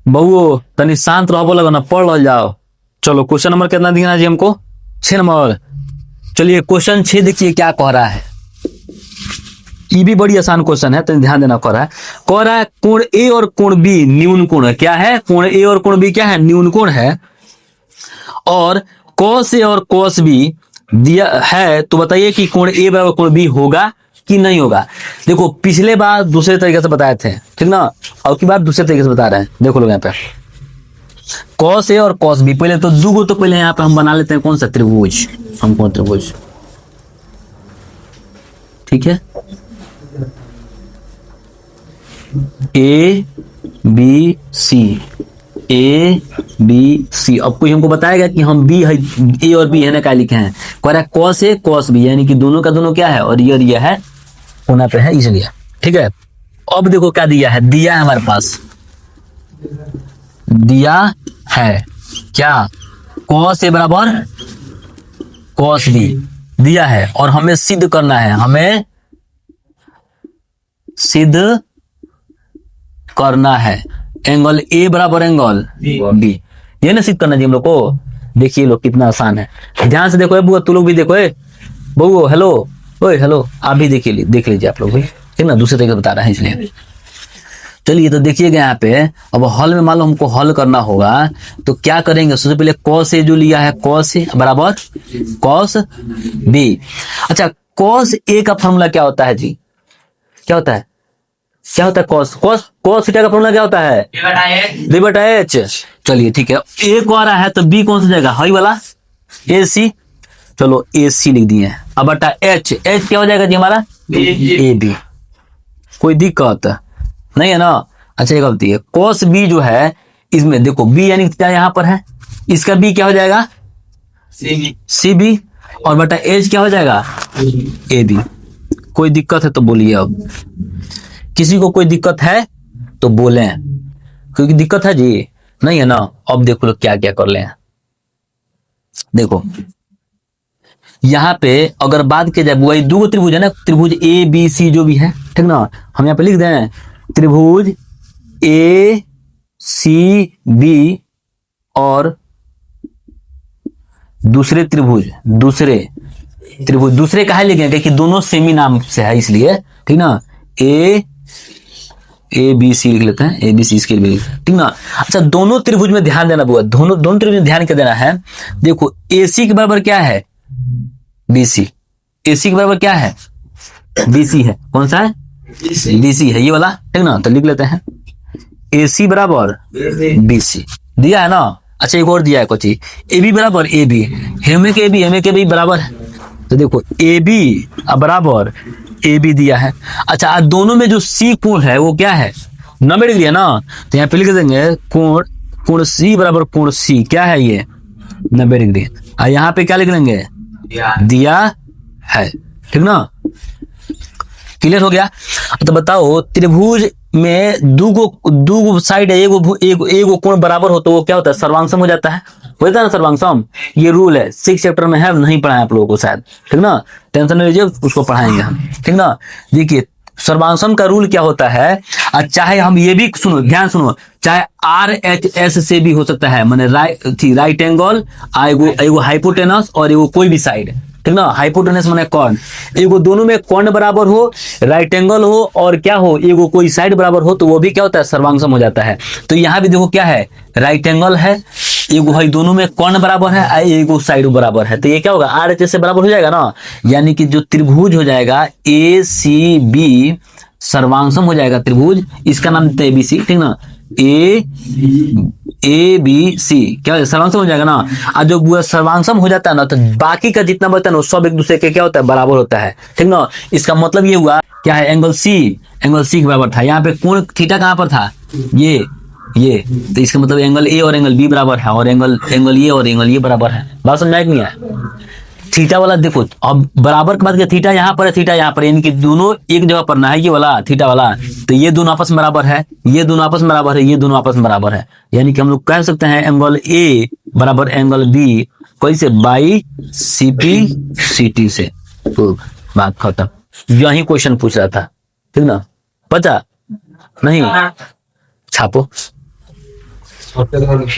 बहुओ तनी शांत रहो लगा ना, पढ़ लो जाओ। चलो क्वेश्चन नंबर कितना दिया जी हमको? 6 नंबर। चलिए क्वेश्चन 6 देखिए क्या कह रहा है। ये भी बड़ी आसान क्वेश्चन है, तो ध्यान देना। कह रहा है कोण ए और कोण बी न्यून कोण है। क्या है? कोण ए और कोण बी क्या है? न्यून कोण है। और कॉस ए और कॉस बी दिया है, तो बताइए कि कोण ए बराबर कोण बी होगा कि नहीं होगा। देखो पिछले बार दूसरे तरीके से बताए थे, ठीक ना, और की बार दूसरे तरीके से बता रहे हैं। देखो लोग यहाँ पे कॉस ए और कॉस बी, पहले तो दूगो तो पहले यहाँ पे हम बना लेते हैं कौन सा त्रिभुज, हम कौन त्रिभुज, ठीक है, A B C, A B C. अब कोई हमको बताएगा कि हम बी है, ए और बी है ना क्या लिखे हैं। कह रहा है कॉस ए कॉस बी, यानी कि दोनों का दोनों क्या है, और ये है कोना पे है इसलिए, ठीक है। अब देखो क्या दिया है, दिया है हमारे पास, दिया है क्या, कॉस ए बराबर कॉस बी दिया है, और हमें सिद्ध करना है, हमें सिद्ध करना है एंगल ए बराबर एंगल बी। ये ना सिद्ध करना जी हम लोग को। देखिए लोग कितना आसान है, ध्यान से देखो बुआ, तू लोग भी देखो, बउओ हेलो, ओए हेलो, आप भी देखिए, देख लीजिए आप लोग भी, ठीक ना, दूसरे तरीके बता रहा है इसलिए। चलिए तो देखिएगा यहाँ पे, अब हल में मान लो हमको हल करना होगा, तो क्या करेंगे, सबसे पहले कॉस ए जो लिया है, कॉस ए बराबर कॉस बी। अच्छा कॉस ए का फॉर्मूला क्या होता है जी, क्या होता है, क्या होता है कॉस, कॉस थीटा का फॉर्मूला क्या होता है, बी बटा एच। चलिए ठीक है, ए को आ रहा है तो बी कौन सा जाएगा, हाई वाला ए सी, चलो ए सी लिख दिए। अब बटा एच, एच क्या हो जाएगा जी हमारा, ए बी। कोई दिक्कत नहीं है ना। अच्छा एक गलती है, कॉस बी जो है इसमें देखो बी यानी क्या यहाँ पर है, इसका बी क्या हो जाएगा, सी बी, और बटा एच क्या हो जाएगा, ए बी। कोई दिक्कत है तो बोलिए, अब किसी को कोई दिक्कत है तो बोले, क्योंकि दिक्कत है जी नहीं है ना। अब देखो लोग क्या क्या कर ले, देखो यहाँ पे अगर बात की जाए, वही दो त्रिभुज है ना, त्रिभुज ए बी सी जो भी है, ठीक ना, हम यहाँ पे लिख दें त्रिभुज ए सी बी और दूसरे त्रिभुज, दूसरे कहा लिखे, क्योंकि दोनों सेमी नाम से है इसलिए, ठीक ना, ए बी सी लिख लेते हैं, ए बी सी इसके लिए, ठीक ना। अच्छा दोनों त्रिभुज में ध्यान देना बुआ, दोनों त्रिभुज में ध्यान क्या देना है। देखो ए सी के बराबर क्या है, बी सी, ए सी के बराबर क्या है, बी सी है, कौन सा है, बी सी है ये वाला, ठीक ना। तो लिख लेते हैं ए सी बराबर बी सी, दिया है ना। अच्छा एक और दिया है कुछ, ए बी बराबर ए बी, हेमे के बी बराबर है, तो देखो ए बी बराबर ए बी दिया है। अच्छा दोनों में जो सी कोण है वो क्या है, 90 डिग्री है ना, तो यहाँ पे लिख देंगे कोण सी बराबर कोण सी क्या है, ये 90 डिग्री। और यहाँ पे क्या लिख लेंगे, दिया है, ठीक ना, क्लियर हो गया। तो बताओ त्रिभुज में दूगो साइड है, एगो कोण बराबर हो तो वो क्या होता है, सर्वांगसम हो जाता है, होता है ना सर्वांगसम। ये रूल है 6 चैप्टर में है, नहीं पढ़ाया आप लोगों को शायद, ठीक ना, टेंशन नहीं लीजिए, उसको पढ़ाएंगे हम, ठीक ना। देखिए सर्वांगसम का रूल क्या होता है, चाहे हम ये भी सुनो, ध्यान सुनो, चाहे आर एच एस से भी हो सकता है, माने राइट एंगल, एगो हाइपोटेनस और एगो कोई भी साइड, ठीक ना, हाइपोटेनस माने कौन, एगो दोनों में कौन बराबर हो, राइट एंगल हो और क्या हो, एगो कोई साइड बराबर हो, तो वो भी क्या होता है, सर्वांगसम हो जाता है। तो यहाँ भी देखो क्या है, राइट एंगल है, एगो है, दोनों में कौन बराबर है, एगो साइड बराबर है, तो ये क्या होगा, आर एच एस से बराबर हो जाएगा ना, यानी कि जो त्रिभुज हो जाएगा ए सी बी सर्वांगसम हो जाएगा त्रिभुज, इसका नाम देते हैं एबीसी, ठीक ना, ए बी सी क्या सर्वांगसम हो जाएगा ना। और जो सर्वांगसम हो जाता है ना, तो बाकी का जितना बचता है ना, सब एक दूसरे के क्या होता है, बराबर होता है, ठीक ना। इसका मतलब ये हुआ क्या है, एंगल सी के बराबर था, यहाँ पे कोण थीटा कहाँ पर था, ये, तो इसका मतलब एंगल ए और एंगल बी बराबर है, और एंगल ये और एंगल ये बराबर है। बात समझ में नहीं आया, थीटा वाला देखो, अब बराबर के बाद थीटा यहाँ पर है, थीटा यहाँ पर, यानी कि दोनों एक जगह पर ना है, ये वाला थीटा वाला, तो ये दोनों आपस में बराबर है, ये दोनों आपस में बराबर है, ये दोनों आपस में बराबर है, यानी कि हम लोग कह सकते हैं एंगल ए बराबर एंगल बी, कैसे, बाई CP/CT से, तो बात खत्म। यही क्वेश्चन पूछ रहा था, ठीक ना, पता नहीं, छापो। और